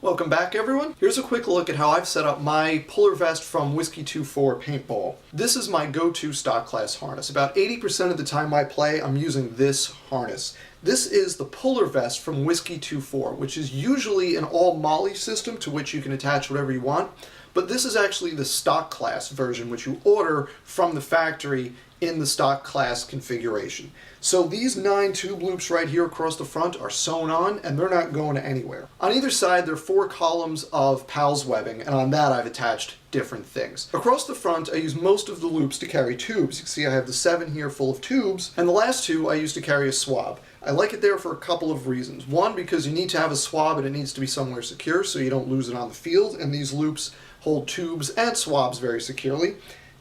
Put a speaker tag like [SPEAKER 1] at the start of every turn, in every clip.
[SPEAKER 1] Welcome back, everyone. Here's a quick look at how I've set up my puller vest from Whiskey 2-4 paintball. This is my go-to stock class harness. About 80% of the time I play, I'm using this harness. This is the puller vest from Whiskey 2-4, which is usually an all-molly system to which you can attach whatever you want, but this is actually the stock class version, which you order from the factory in the stock class configuration. So these 9 tube loops right here across the front are sewn on, and they're not going anywhere. On either side, there are 4 columns of PALS webbing, and on that I've attached different things. Across the front, I use most of the loops to carry tubes. You can see I have the 7 here full of tubes, and the last 2 I use to carry a swab. I like it there for a couple of reasons. One, because you need to have a swab and it needs to be somewhere secure so you don't lose it on the field, and these loops hold tubes and swabs very securely.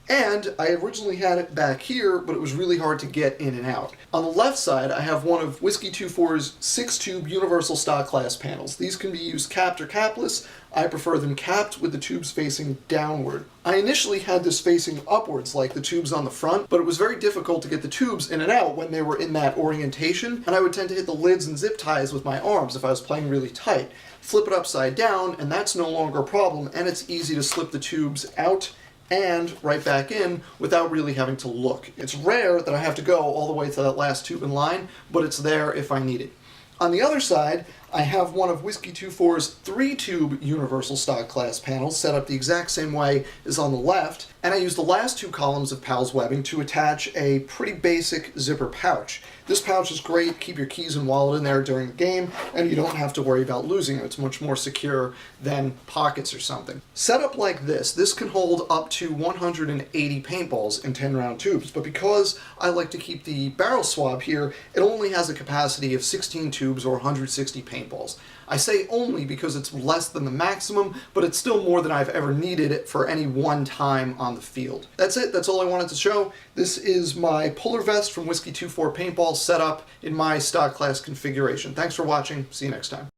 [SPEAKER 1] And I originally had it back here, but it was really hard to get in and out. On the left side, I have one of Whiskey 2-4's 6-tube universal stock class panels. These can be used capped or capless. I prefer them capped with the tubes facing downward. I initially had this facing upwards like the tubes on the front, but it was very difficult to get the tubes in and out when they were in that orientation, and I would tend to hit the lids and zip ties with my arms if I was playing really tight. Flip it upside down, and that's no longer a problem, and it's easy to slip the tubes out and right back in without really having to look. It's rare that I have to go all the way to that last tube in line, but it's there if I need it. On the other side, I have one of Whiskey 2-4's 3-tube universal stock class panels set up the exact same way as on the left, and I use the last 2 columns of PALS webbing to attach a pretty basic zipper pouch. This pouch is great, keep your keys and wallet in there during the game, and you don't have to worry about losing it. It's much more secure than pockets or something. Set up like this can hold up to 180 paintballs in 10-round tubes, but because I like to keep the barrel swab here, it only has a capacity of 16 tubes or 160 paintballs. I say only because it's less than the maximum, but it's still more than I've ever needed for any one time on the field. That's it. That's all I wanted to show. This is my puller vest from Whiskey 2-4 paintball set up in my stock class configuration. Thanks for watching. See you next time.